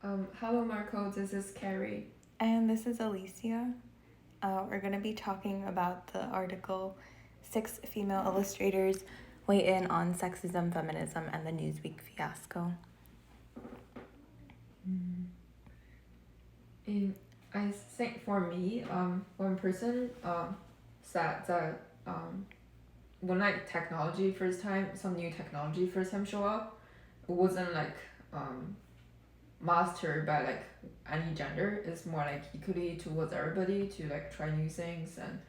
Hello Marco, this is Carrie. And this is Alicia. We're going to be talking about the article 6 Female Illustrators Weigh In on Sexism, Feminism, and the Newsweek Fiasco. I think for me, one person said that when like some new technology first time show up, it wasn't like mastered by like any gender. It's more like equally towards everybody to like try new things and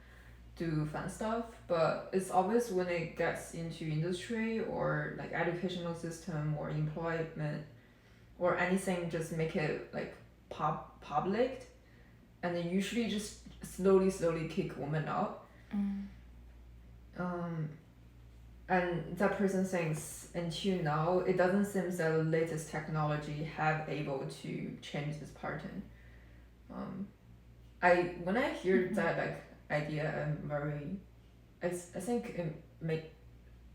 do fun stuff. But it's obvious when it gets into industry or like educational system or employment or anything, just make it like public, and they usually just slowly kick women out. And that person thinks until now it doesn't seem that the latest technology have able to change this pattern. When I hear that like idea, I think it make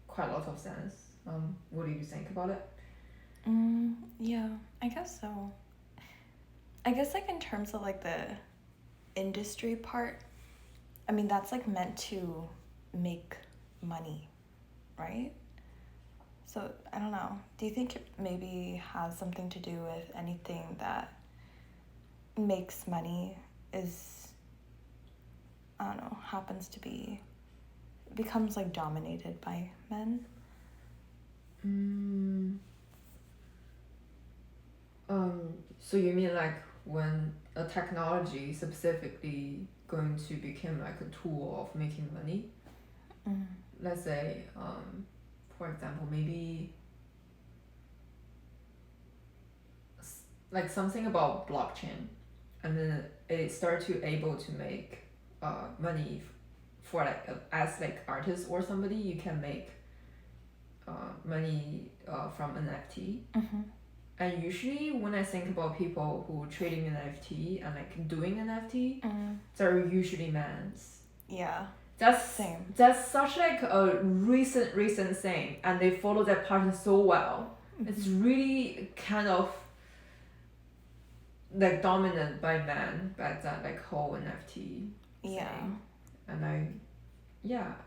quite a lot of sense. What do you think about it? Yeah, I guess so. I guess like in terms of like the industry part, I mean that's like meant to make money, right? So I don't know. Do you think it maybe has something to do with anything that makes money is, I don't know, becomes like dominated by men? So you mean like when a technology specifically going to become like a tool of making money? Let's say, for example, maybe like something about blockchain, and then it start to able to make money for like as like artist or somebody, you can make money from NFT. And usually when I think about people who trading NFT and like doing NFT, they're usually men's. Yeah. That's Same. That's such like a recent thing, and they follow that pattern so well. It's really kind of like dominant by men, by that like whole NFT thing. And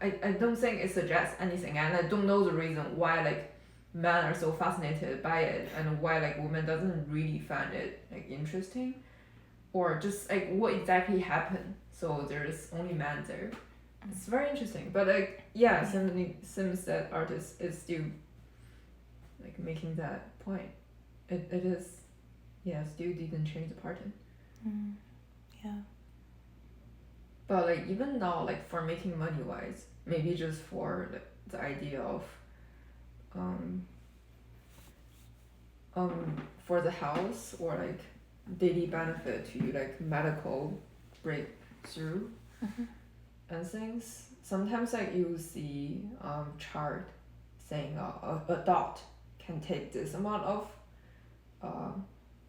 I don't think it suggests anything, and I don't know the reason why like men are so fascinated by it, and why like women doesn't really find it like interesting, or just like what exactly happened so there's only men there. It's very interesting, but like seems that artist is still like making that point. It is still didn't change the pattern. Yeah. But like even now, like for making money wise, maybe just for the idea of for the house or like daily benefit to like medical breakthrough and things. Sometimes like you see chart saying a dot can take this amount of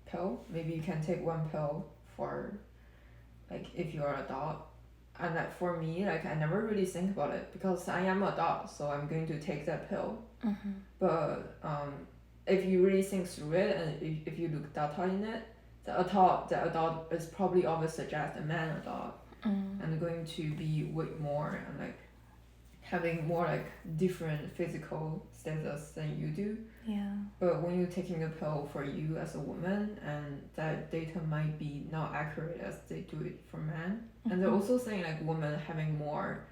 pill. Maybe you can take one pill for like if you're a dot. And like for me, like I never really think about it because I am a dot, so I'm going to take that pill. But if you really think through it, and if you look data in it, the adult is probably always suggest a man adult, and going to be way more and like having more like different physical status than you do. Yeah. But when you're taking a pill for you as a woman, and that data might be not accurate as they do it for men, and they're also saying like women having more,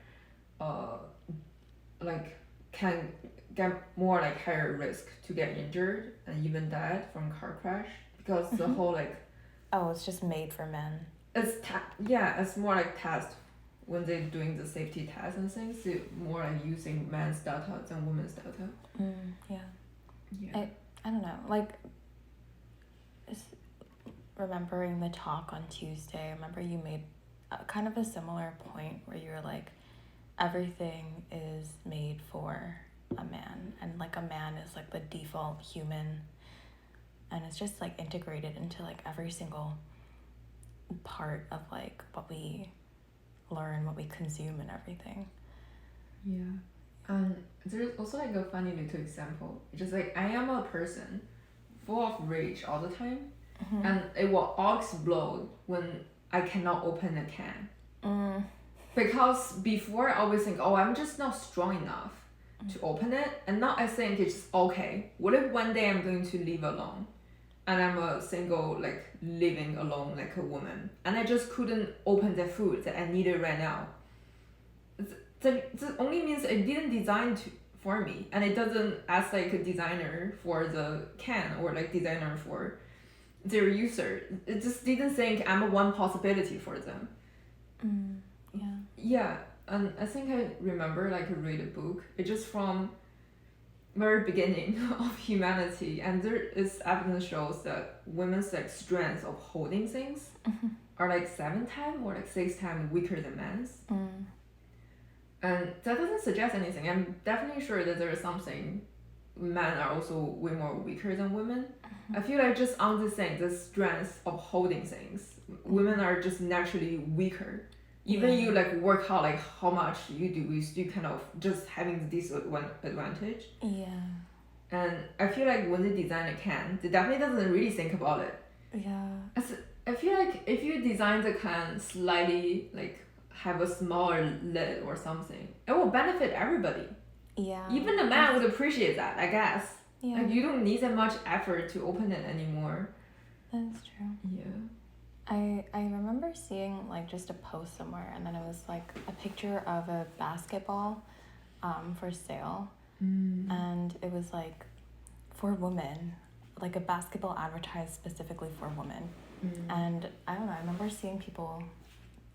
like can get more like higher risk to get injured and even died from car crash because the whole like it's just made for men. It's more like test when they're doing the safety tests and things. They're more like using men's data than women's data. Yeah. I don't know, like remembering the talk on Tuesday, I remember you made kind of a similar point where you were like, everything is made for a man, and like a man is like the default human, and it's just like integrated into like every single part of like what we learn, what we consume, and everything. There's also like a funny little example, just like I am a person full of rage all the time, and it will all explode when I cannot open a can. Because before I always think, oh, I'm just not strong enough to open it, and now I think it's okay. What if one day I'm going to live alone, and I'm a single, like living alone like a woman, and I just couldn't open the food that I needed right now. That only means it didn't design for me, and it doesn't as like a designer for the can or like designer for their user. It just didn't think I'm a one possibility for them. Yeah, and I think I remember like I read a book. It's just from very beginning of humanity, and there is evidence shows that women's like strength of holding things are like 7 times or like 6 times weaker than men's. And that doesn't suggest anything. I'm definitely sure that there is something. Men are also way more weaker than women. I feel like just on this thing, the strength of holding things, women are just naturally weaker. Even you like work out like how much you do, you still kind of just having this advantage. And I feel like when they design a can, they definitely doesn't really think about it. I feel like if you design the can slightly like have a smaller lid or something, it will benefit everybody. Even the man would appreciate that, I guess. Like you don't need that much effort to open it anymore. That's true. I remember seeing like just a post somewhere, and then it was like a picture of a basketball for sale, and it was like for women, like a basketball advertised specifically for women. And I don't know, I remember seeing people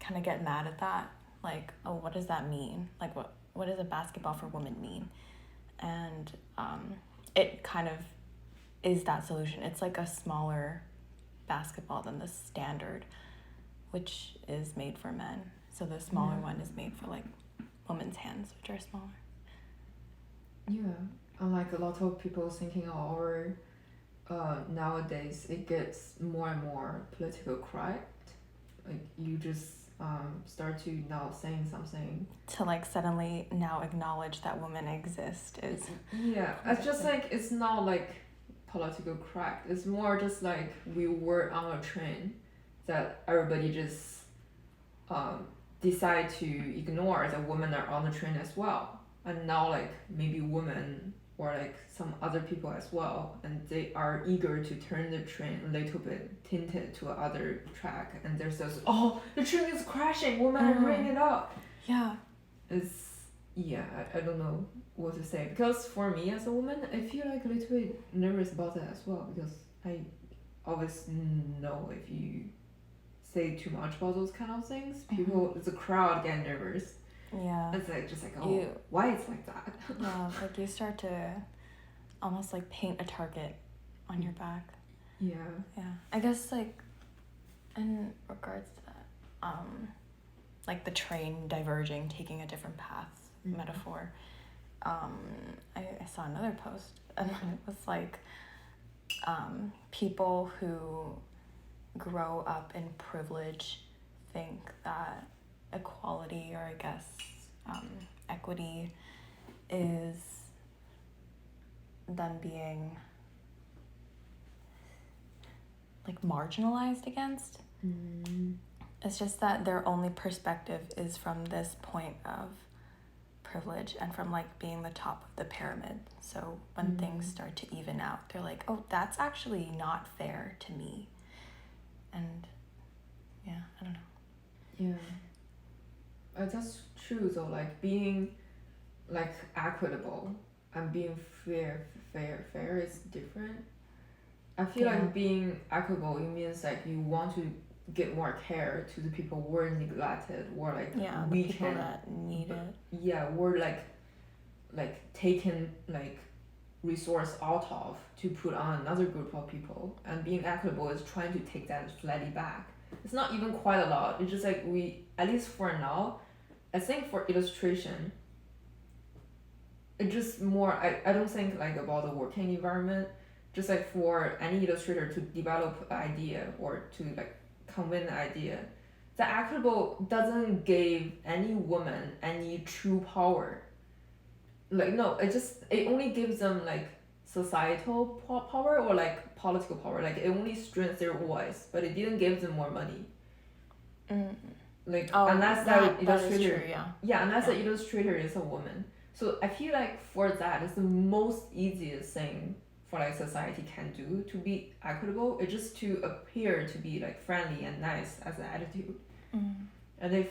kind of get mad at that, like, oh, what does that mean? Like what does a basketball for women mean? And it kind of is that solution. It's like a smaller basketball than the standard, which is made for men. So the smaller one is made for like women's hands, which are smaller. And like a lot of people thinking, or nowadays it gets more and more political correct. Like you just start to now saying something to like suddenly now acknowledge that women exist is it's just like it's not like political correct. It's more just like we were on a train that everybody just decide to ignore that women are on the train as well, and now like maybe women or like some other people as well, and they are eager to turn the train a little bit tinted to another track, and there's this, oh, the train is crashing, women are bringing it up. It's I don't know what to say, because for me as a woman, I feel like a little bit nervous about that as well, because I always know if you say too much about those kind of things, people, the crowd get nervous. It's like just like, oh, why it's like that? Like you start to almost like paint a target on your back. I guess like in regards to that, like the train diverging, taking a different path metaphor, I saw another post, and it was like people who grow up in privilege think that equality, or I guess equity, is then being like marginalized against. It's just that their only perspective is from this point of privilege and from like being the top of the pyramid. So when things start to even out, they're like, oh, that's actually not fair to me. And I don't know. That's true though, like being like equitable and being fair is different. I feel like being equitable, it means like you want to give more care to the people who were neglected, or like the people that need it. We're like taken like resource out of to put on another group of people, and being equitable is trying to take that slightly back. It's not even quite a lot. It's just like we, at least for now, I think for illustration, it just more, I don't think like about the working environment, just like for any illustrator to develop an idea or to like convey an idea, the equitable doesn't give any woman any true power. Like no, it only gives them like societal power or like political power. Like it only strengthens their voice, but it didn't give them more money. Like unless that illustrator, is true, yeah. unless the illustrator is a woman. So I feel like for that, it's the most easiest thing for like society can do to be equitable. It's just to appear to be like friendly and nice as an attitude. And if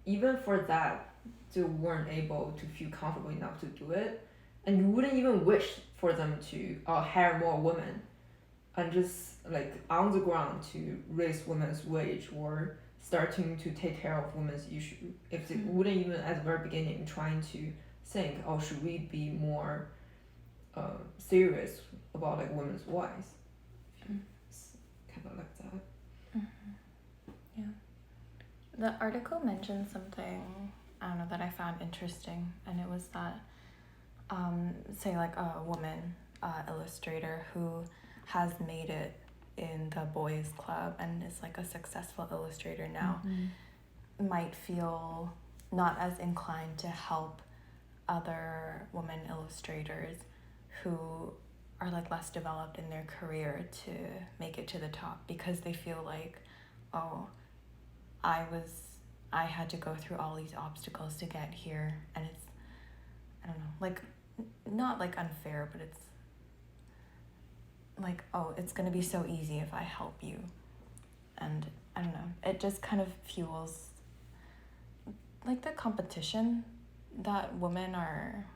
even for that they weren't able to feel comfortable enough to do it, and you wouldn't even wish for them to hire more women and just like on the ground to raise women's wage or starting to take care of women's issue, if they wouldn't even at the very beginning trying to think, should we be more serious about like women's voice? It's kind of like that. Yeah. The article mentioned something, I don't know, that I found interesting, and it was that say like a woman illustrator who has made it in the boys club and is like a successful illustrator now might feel not as inclined to help other women illustrators who are like less developed in their career to make it to the top, because they feel like, I had to go through all these obstacles to get here, and it's, I don't know, like not like unfair, but it's like, it's gonna be so easy if I help you. And I don't know, it just kind of fuels like the competition that women are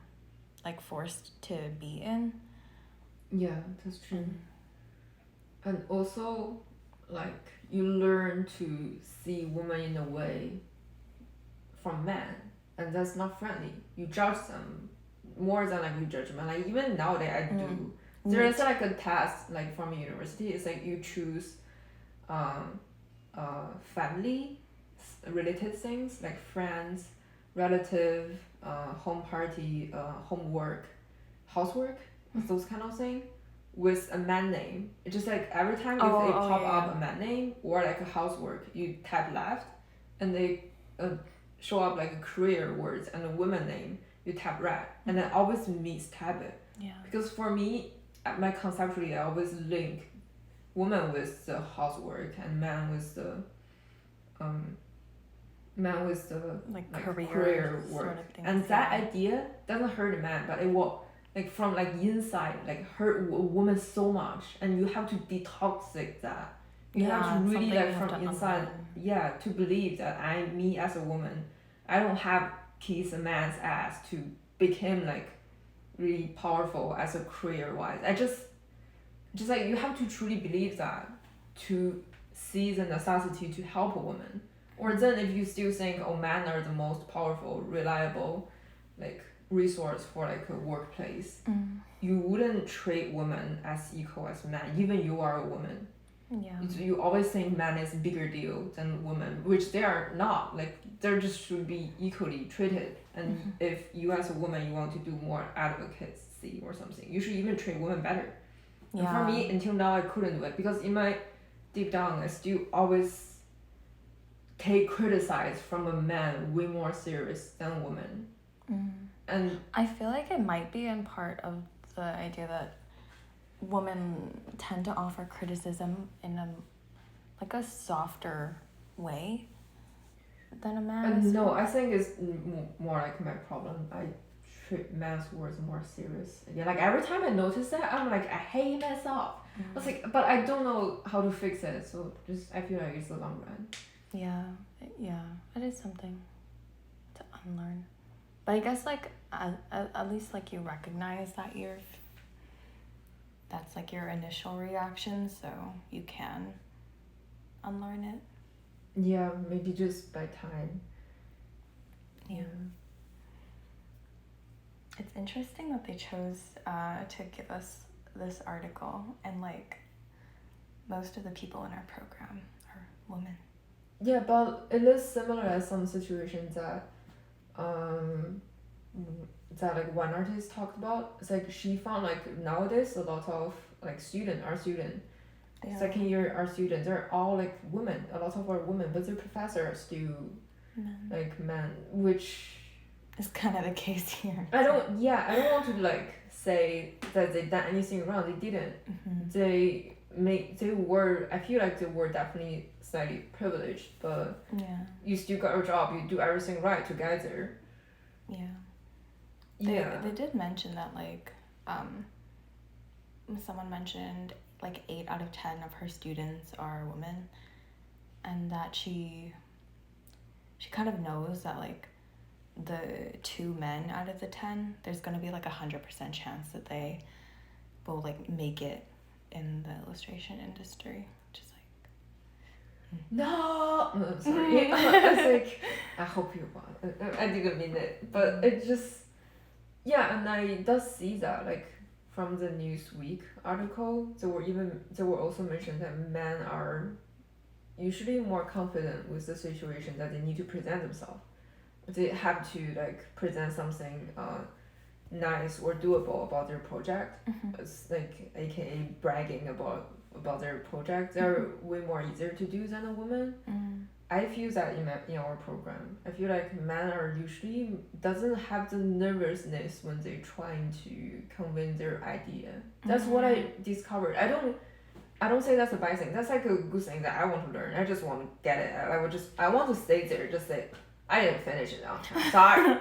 like forced to be in. Yeah, that's true. And also like you learn to see women in a way from men, and that's not friendly. You judge them more than like you judge men. Like even nowadays I do. There is like a test like from a university. It's like you choose family related things like friends, relative, home party, homework, housework, those kind of thing, with a man name. It's just like every time if they pop up a man name or like a housework, you tap left, and they show up like a career words and a woman name, you tap right, and then always mistab it. Yeah. Because for me, my conceptually, I always link woman with the housework and man with the like career work. Sort of thing. And that idea doesn't hurt a man, but it will like from like inside like hurt a woman so much, and you have to detoxic that. You have to really like from inside, to believe that me as a woman, I don't have kiss a man's ass to become like really powerful as a career wise. I just like you have to truly believe that to see the necessity to help a woman. Or then if you still think men are the most powerful, reliable like resource for like a workplace, you wouldn't treat women as equal as men, even you are a woman. Yeah. You always think man is a bigger deal than women, which they are not. Like they just should be equally treated. And if you as a woman you want to do more advocacy or something, you should even treat women better. Yeah. And for me, until now I couldn't do it, because in my deep down I still always take criticize from a man way more serious than a woman. And I feel like it might be in part of the idea that women tend to offer criticism in a softer way than a man. No, I think it's more like my problem. I treat men's words more serious. Yeah, like every time I notice that, I'm like, I hate myself. I was like, but I don't know how to fix it. So just I feel like it's a long run. Yeah, it is something to unlearn. But I guess like at least like you recognize that that's like your initial reaction, so you can unlearn it. Yeah, maybe just by time. Yeah. It's interesting that they chose to give us this article, and like most of the people in our program are women. Yeah, but it is similar as some situations that like one artist talked about. It's like she found like nowadays a lot of like our student, second year art students, they're all like women. A lot of are women, but their professors are still like men, which is kind of the case here. I don't want to like say that they done anything wrong. They didn't. They were, I feel like they were definitely slightly privileged, but you still got a job, you do everything right to get there. They did mention that, like, someone mentioned like 8 out of 10 of her students are women, and that she kind of knows that, like, the 2 men out of the 10, there's going to be like 100% chance that they will, like, make it in the illustration industry, which is like, no, I'm sorry. It's like, I hope you won. I didn't mean it, but it just, and I does see that, like, from the Newsweek article, they were also mentioned that men are usually more confident with the situation that they need to present themselves. They have to, like, present something nice or doable about their project. It's like, aka bragging about their project. They're way more easier to do than a woman. I feel that in our program. I feel like men are usually doesn't have the nervousness when they're trying to convey their idea. That's what I discovered. I don't say that's a bad thing. That's like a good thing that I want to learn. I just want to get it. I want to stay there. Just say, I didn't finish it on time. Sorry.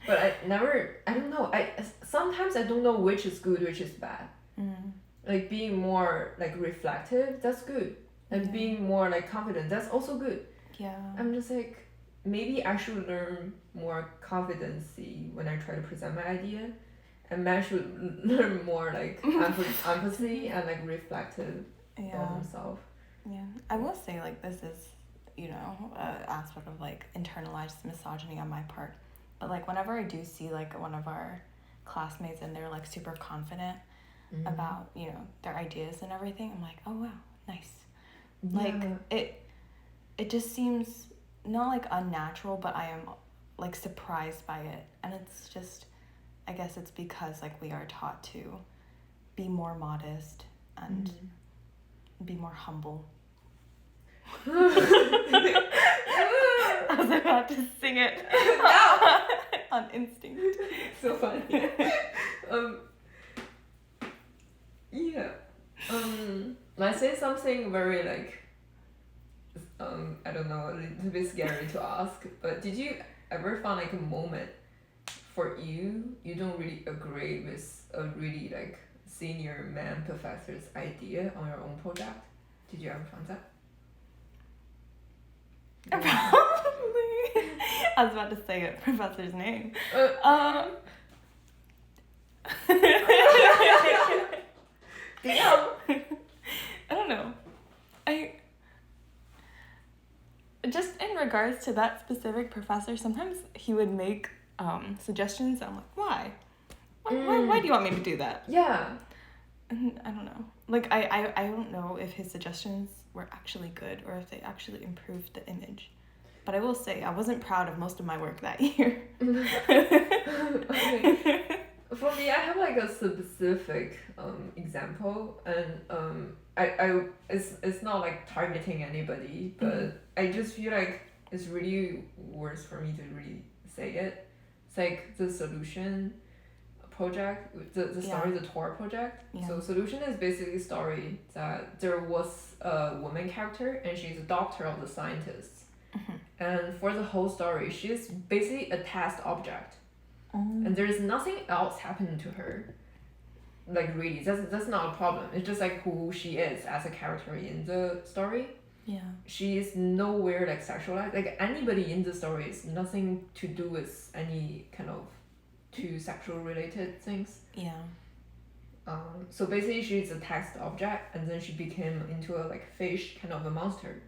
But I don't know. Sometimes I don't know which is good, which is bad. Like, being more, like, reflective, that's good. And being more, like, confident, that's also good. I'm just like, maybe I should learn more confidency when I try to present my idea. And men should learn more, like, empathy and, like, reflective about themselves. I will say, like, this is, you know, an aspect of, like, internalized misogyny on my part. But, like, whenever I do see, like, one of our classmates and they're, like, super confident about, you know, their ideas and everything, I'm like, oh, wow, nice. Like, it just seems not, like, unnatural, but I am, like, surprised by it. And it's just, I guess it's because, like, we are taught to be more modest and be more humble. I was about to sing it on instinct. So funny. Let's say something very, like, I don't know, a little bit scary to ask, but did you ever find, like, a moment for you don't really agree with a really, like, senior man professor's idea on your own project? Did you ever find that? Probably. I was about to say it, professor's name. Damn. I don't know. Just in regards to that specific professor, sometimes he would make suggestions and I'm like, why? Why do you want me to do that? And I don't know. Like, I don't know if his suggestions were actually good or if they actually improved the image. But I will say, I wasn't proud of most of my work that year. Okay. For me, I have, like, a specific example, and it's not, like, targeting anybody, but I just feel like it's really worth for me to really say it. It's like the Solution project, the story, the Tor project. So Solution is basically a story that there was a woman character and she's a doctor of the scientists. And for the whole story, she's basically a test object. And there's nothing else happening to her. Like, really, that's not a problem. It's just, like, who she is as a character in the story. She is nowhere, like, sexualized. Like, anybody in the story is nothing to do with any kind of too sexual related things. So basically she's a text object, and then she became into a, like, fish, kind of a monster.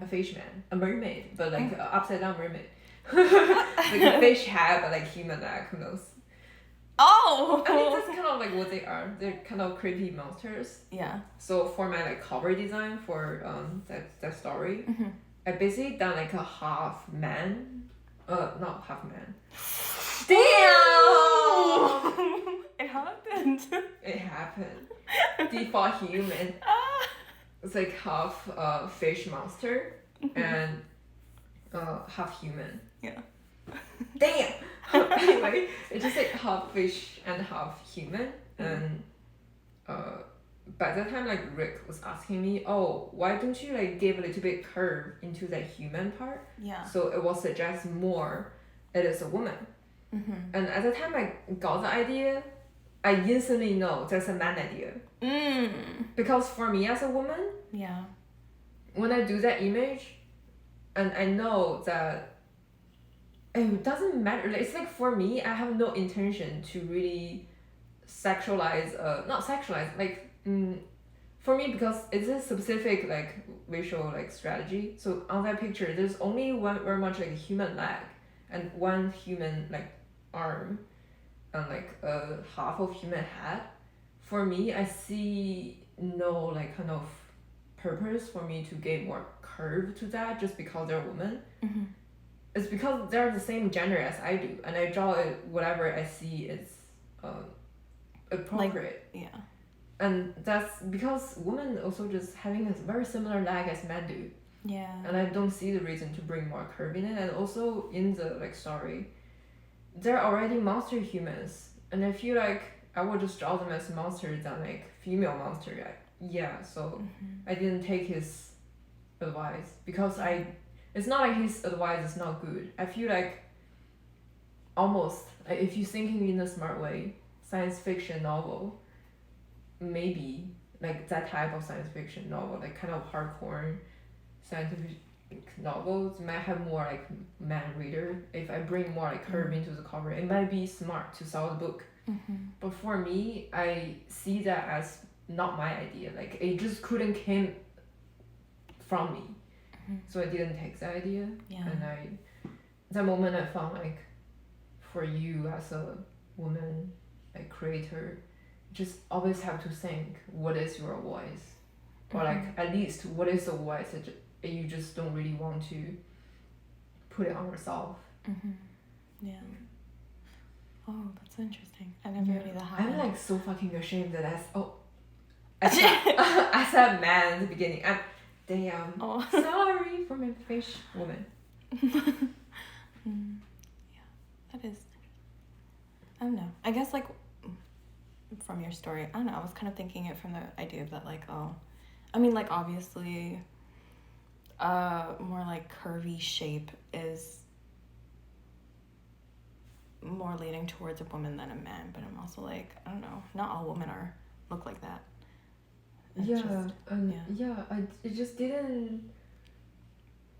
A fish man, a mermaid, but, like, a upside down mermaid. Like, a fish head, but, like, human neck, who knows? I mean, that's kind of, like, what they are. They're kind of creepy monsters. So for my, like, cover design for that story, I basically done, like, a half man, not half man. Damn! It happened. It happened. Default human. It's like half fish monster and half human. Yeah. Damn! Anyway, it's just like half fish and half human. And by that time, like Rick was asking me, oh, why don't you like give a little bit curve into the human part? Yeah. So it will suggest more it is a woman. And at the time I got the idea, I instantly know that's a man idea. Because for me as a woman, yeah, when I do that image, and I know that it doesn't matter. It's like for me, I have no intention to really sexualize. Not sexualize. Like for me, because it's a specific like visual like strategy. So on that picture, there's only one very much like a human leg and one human like arm, and like a half of human head. For me, I see no like kind of purpose for me to give more curve to that just because they're women. It's because they're the same gender as I do, and I draw it whatever I see is appropriate. Like, yeah. And that's because women also just having a very similar leg as men do. Yeah. And I don't see the reason to bring more curve in it. And also in the like story, they're already monster humans, and I feel like I would just draw them as monsters than like female monster. So I didn't take his advice because it's not like his advice is not good. I feel like almost if you're thinking in a smart way, science fiction novel, maybe like that type of science fiction novel, like kind of hardcore scientific novels might have more like man reader. If I bring more like curve into the cover, it might be smart to sell the book. But for me, I see that as not my idea. Like it just couldn't came from me. So I didn't take the idea. And that moment I found like for you as a woman like creator, just always have to think what is your voice, or like at least what is the voice that you just don't really want to put it on yourself. Yeah. Oh, that's interesting. I never really that happened. I'm like so fucking ashamed that I said man at the beginning. I'm damn. Sorry for my fish woman. Yeah, that is. I don't know. I guess like from your story, I don't know. I was kind of thinking it from the idea of that like I mean like obviously, more like curvy shape is more leaning towards a woman than a man, but I'm also like, I don't know, not all women look like that. It just didn't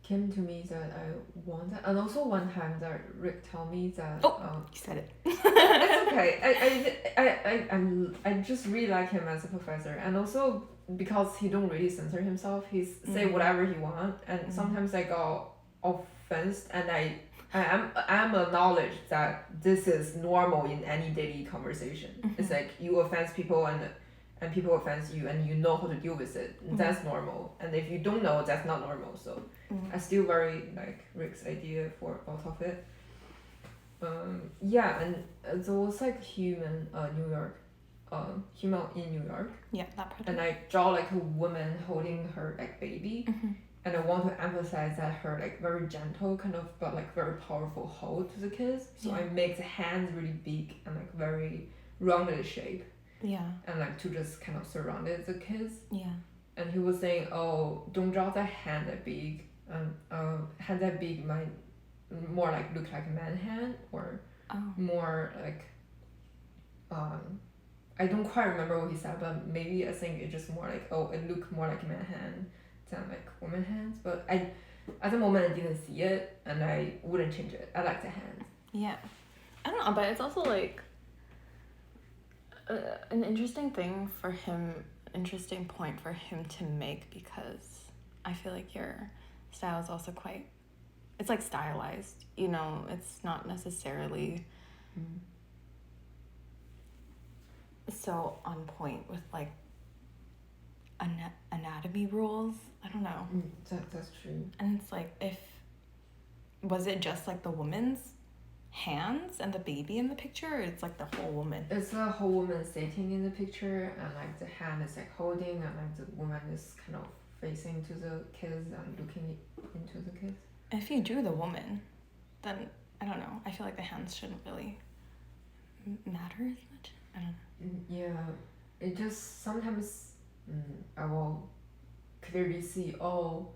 came to me that I want that. And also one time that Rick told me that you said it. it's okay. I just really like him as a professor, and also because he don't really censor himself, he say whatever he want, and sometimes I got offense, and I am acknowledge that this is normal in any daily conversation. It's like you offend people and people offend you, and you know how to deal with it. That's normal. And if you don't know, that's not normal. So I still very like Rick's idea for both of it. And there was like human New York, human in New York. Yeah, that part. And I draw like a woman holding her like baby. And I want to emphasize that her like very gentle kind of but like very powerful hold to the kids. So I make the hands really big and like very rounded shape. And like to just kind of surround the kids. And he was saying, oh, don't draw the hand that big. Hand that big might more like look like a man hand, or more like I don't quite remember what he said, but maybe I think it's just more like, oh, it look more like a man hand than like woman hands. But at the moment I didn't see it, and I wouldn't change it. I like the hands. I don't know, but it's also like an interesting thing for him, interesting point for him to make, because I feel like your style is also quite, it's like stylized, you know, it's not necessarily so on point with like anatomy rules. I don't know. That's true. And it's like, was it just like the woman's hands and the baby in the picture, or it's like the whole woman? It's the whole woman sitting in the picture, and like the hand is like holding, and like the woman is kind of facing to the kids and looking into the kids. If you drew the woman, then I don't know. I feel like the hands shouldn't really matter as much. I don't know. Yeah, it just sometimes I will clearly see, oh,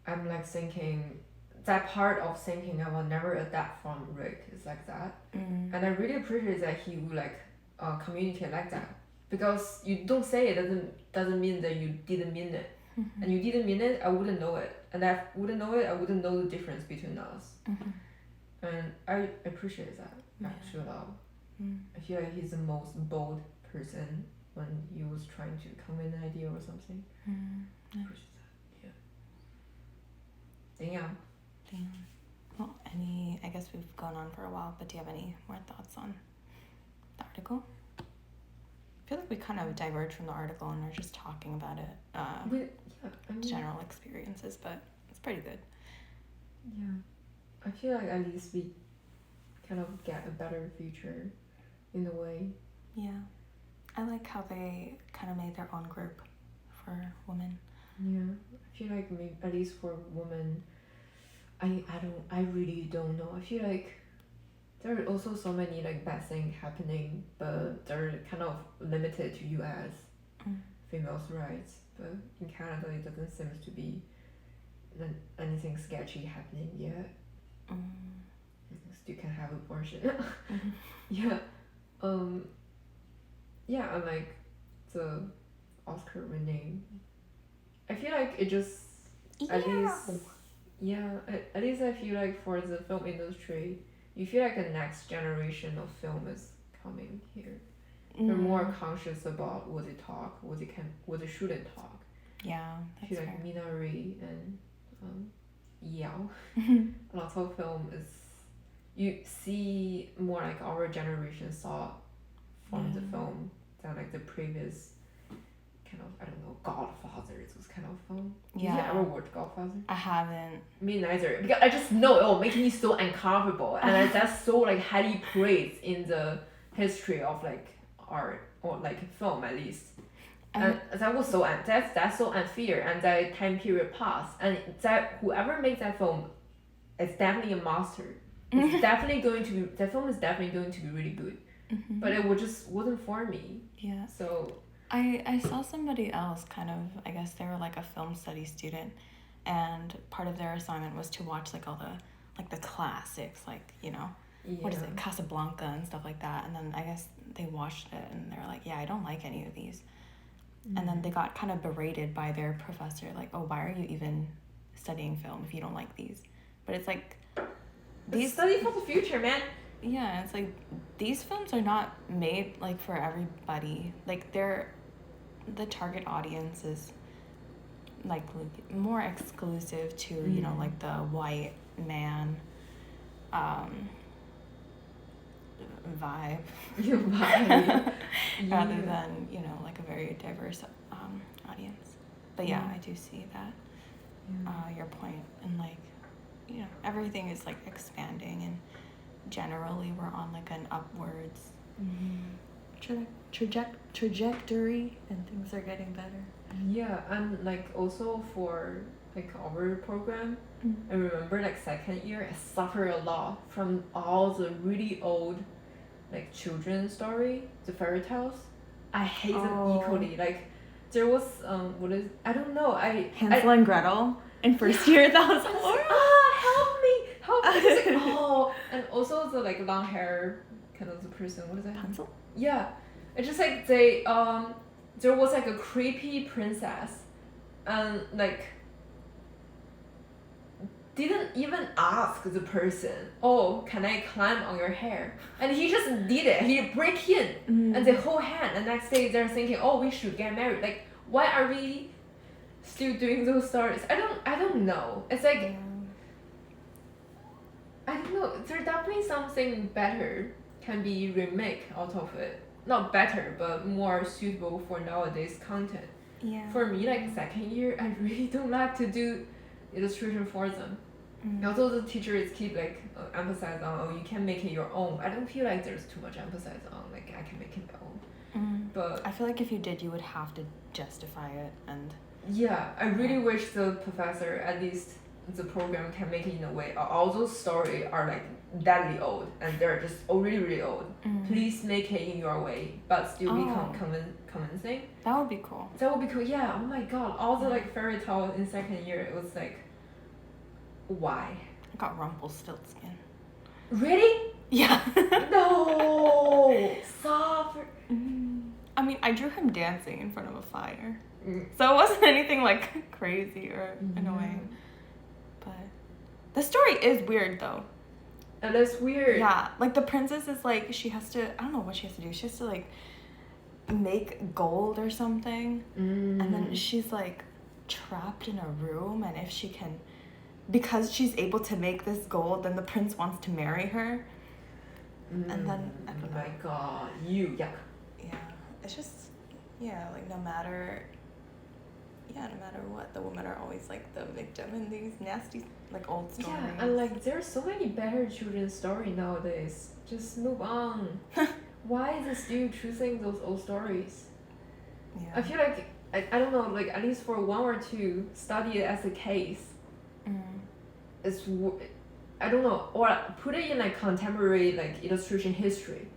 I'm like thinking, that part of thinking I will never adapt from Rick is like that. And I really appreciate that he would like communicate like that. Because you don't say it doesn't mean that you didn't mean it. And you didn't mean it, I wouldn't know it. And I wouldn't know it, I wouldn't know the difference between us. And I appreciate that, actually. I feel like he's the most bold person when he was trying to come with an idea or something. I appreciate that, yeah. Damn. Well, I guess we've gone on for a while, but do you have any more thoughts on the article? I feel like we kind of diverged from the article and we're just talking about it. General experiences, but it's pretty good. Yeah. I feel like at least we kind of get a better future in a way. Yeah. I like how they kind of made their own group for women. Yeah. I feel like maybe at least for women, I really don't know. I feel like there are also so many like bad things happening, but they're kind of limited to US females' rights. But in Canada, it doesn't seem to be anything sketchy happening yet. Still can have abortion. Yeah. Yeah, and like the Oscar winning, I feel like it just at least I feel like for the film industry, you feel like the next generation of film is coming here. They're more conscious about what they talk, what they shouldn't talk. Yeah, that's I feel like Minari and Yao, lots of film is you see more like our generation saw from the film than like the previous kind of, I don't know, Godfather, those kind of film. Yeah. Did you ever watch Godfather? I haven't. Me neither. Because I just know it will make me so uncomfortable, and that's so like highly praised in the history of like art or like film at least. And that was so that's so unfair, and that time period passed, and that whoever made that film is definitely a master. It's definitely going to be, that film is definitely going to be really good. But it wasn't for me. Yeah. So I saw somebody else kind of, I guess they were like a film study student, and part of their assignment was to watch like all the classics, like, you know, what is it, Casablanca and stuff like that. And then I guess they watched it and they were like, yeah, I don't like any of these. And then they got kind of berated by their professor, like, oh, why are you even studying film if you don't like these? But it's like, these study for the future, man. Yeah, it's like these films are not made like for everybody. Like the target audience is like more exclusive to you know, like the white man vibe. Rather than, you know, like a very diverse audience. But yeah, I do see that your point, and like, you know, everything is like expanding, and generally we're on like an upwards trajectory, and things are getting better. Yeah, and like also for like our program, I remember like second year I suffered a lot from all the really old like children's story, the fairy tales. I hate them equally. Like there was what is, I don't know, Hansel and Gretel in first year, that was horrible. Help me. It's like, and also the like long hair kind of the person, what is that? Hansel? Yeah. It's just like they there was like a creepy princess, and like didn't even ask the person, oh, can I climb on your hair? And he just did it. He break in and they hold hand, and next day they're thinking, oh, we should get married. Like, why are we still doing those stories? I don't know. It's like I don't know. There's definitely something better can be remake out of it. Not better, but more suitable for nowadays content. Yeah. For me, like second year, I really don't like to do illustration for them. Although the teachers keep like emphasize on, oh, you can make it your own. I don't feel like there's too much emphasis on like I can make it my own. But I feel like if you did, you would have to justify it, and yeah, I really wish the professor at least the program can make it in a way. All those stories are like deadly old and they're just really really old. Please make it in your way, but still be convincing. That would be cool. That would be cool. Yeah. Oh my god. All the like fairy tale in second year, it was like, why? I got Rumpelstiltskin. Really? Yeah. No. Stop. I mean, I drew him dancing in front of a fire, so it wasn't anything like crazy or annoying. But the story is weird though. And that's weird. Yeah, like the princess is like, she has to, I don't know what she has to do. She has to like make gold or something, and then she's like trapped in a room, and if she can, because she's able to make this gold, then the prince wants to marry her. And then I don't know. Oh my god, yuck. Yeah, it's just, yeah, like no matter what, the women are always like the victim in these nasty like old stories. Yeah, and like there's so many better children's stories nowadays. Just move on. Why is it still choosing those old stories? Yeah. I feel like I don't know, like at least for 1 or 2, study it as a case. I don't know, or put it in like contemporary like illustration history.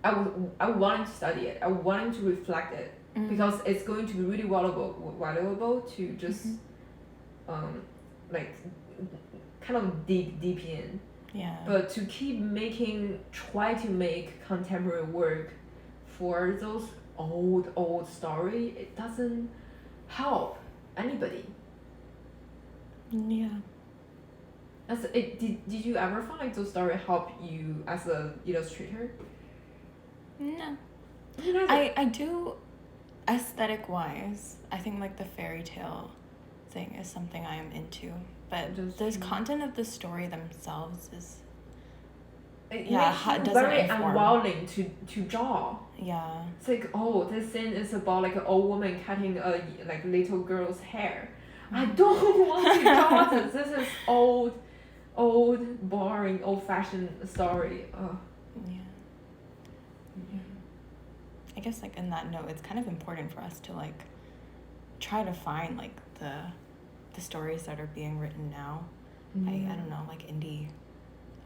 I want to study it. I want to reflect it because it's going to be really valuable to just like kind of dig deep in. Yeah. But to keep try to make contemporary work for those old story, it doesn't help anybody. Yeah. Did you ever find like those stories help you as a illustrator? No. I do, aesthetic wise, I think like the fairy tale thing is something I am into, but the content of the story themselves is it doesn't very inform. unwilling to draw. Yeah. It's like, this scene is about like an old woman cutting a like little girl's hair. I don't want to draw this. This is old, boring, old-fashioned story. Yeah. I guess like in that note, it's kind of important for us to like try to find like the stories that are being written now. I don't know, like indie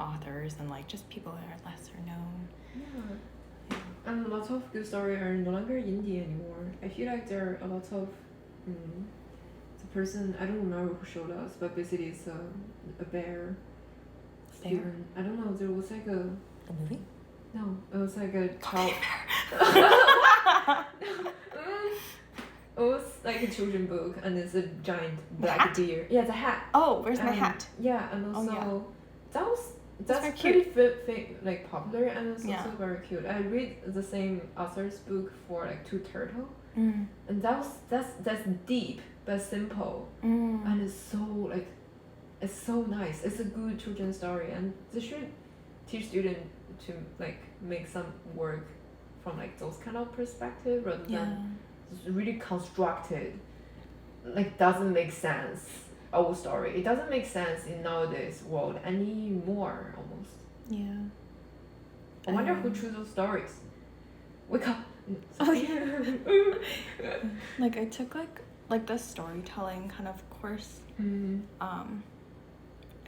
authors and like just people that are lesser known. Yeah. And lots of good stories are no longer indie anymore. I feel like there are a lot of the person, I don't remember who showed us, but basically it's a bear student. I don't know, there was like a movie? No, it was like a child. It was like a children's book, and it's a giant black deer. Yeah, it's a hat. Oh, where's my hat? Yeah, and also that's very pretty like popular, and it's Yeah. also very cute. I read the same author's book for like 2 Turtle, Mm. and that's deep but simple, and it's so nice. It's a good children's story, and they should teach students to like make some work from like those kind of perspective rather than really constructed, like doesn't make sense old story. It doesn't make sense in nowadays world anymore almost. Yeah. I wonder who chose those stories. Wake up. Oh yeah. Like I took like the storytelling kind of course.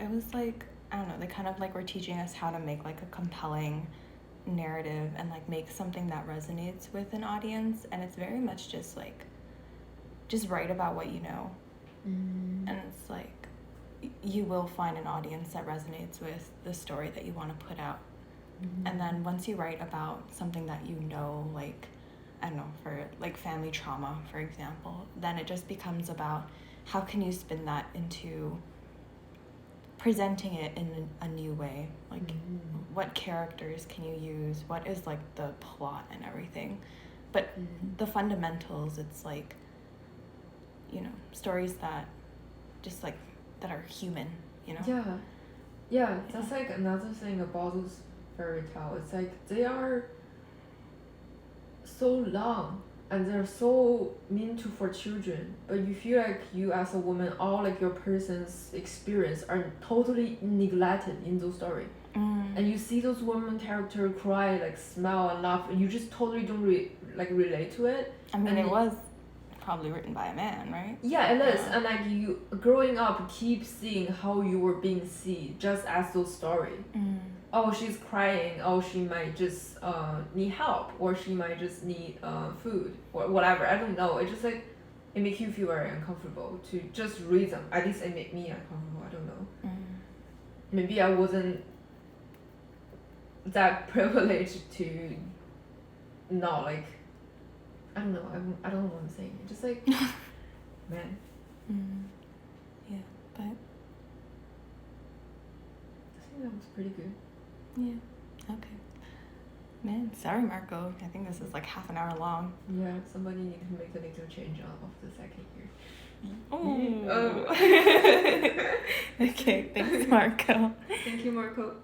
It was like, I don't know, they kind of like were teaching us how to make like a compelling narrative and like make something that resonates with an audience, and it's very much just like just write about what you know. And it's like you will find an audience that resonates with the story that you want to put out. And then once you write about something that you know, like I don't know, for like family trauma for example, then it just becomes about how can you spin that into presenting it in a new way, like what characters can you use, what is like the plot and everything, but the fundamentals, it's like, you know, stories that just like that are human, you know. Yeah, that's like another thing about those fairy tale. It's like they are so long and they're so meant to for children, but you feel like you as a woman, all like your person's experience are totally neglected in those stories. And you see those women character cry, like smile and laugh, and you just totally don't relate to it. I mean, it was probably written by a man, right? Yeah, it is. And like you growing up keep seeing how you were being seen just as those story. Oh, she's crying. Oh, she might just need help, or she might just need food or whatever. I don't know. It just like it makes you feel very uncomfortable to just read them. At least it made me uncomfortable. I don't know. Maybe I wasn't that privileged to not like. I don't know. I don't know what I'm saying. Just like man. Yeah, but I think that was pretty good. yeah, okay. Man, sorry, Marco. I think this is like half an hour long. Yeah, somebody needs to make a little change of the second year. Oh. Okay, thanks, Marco. Thank you, Marco.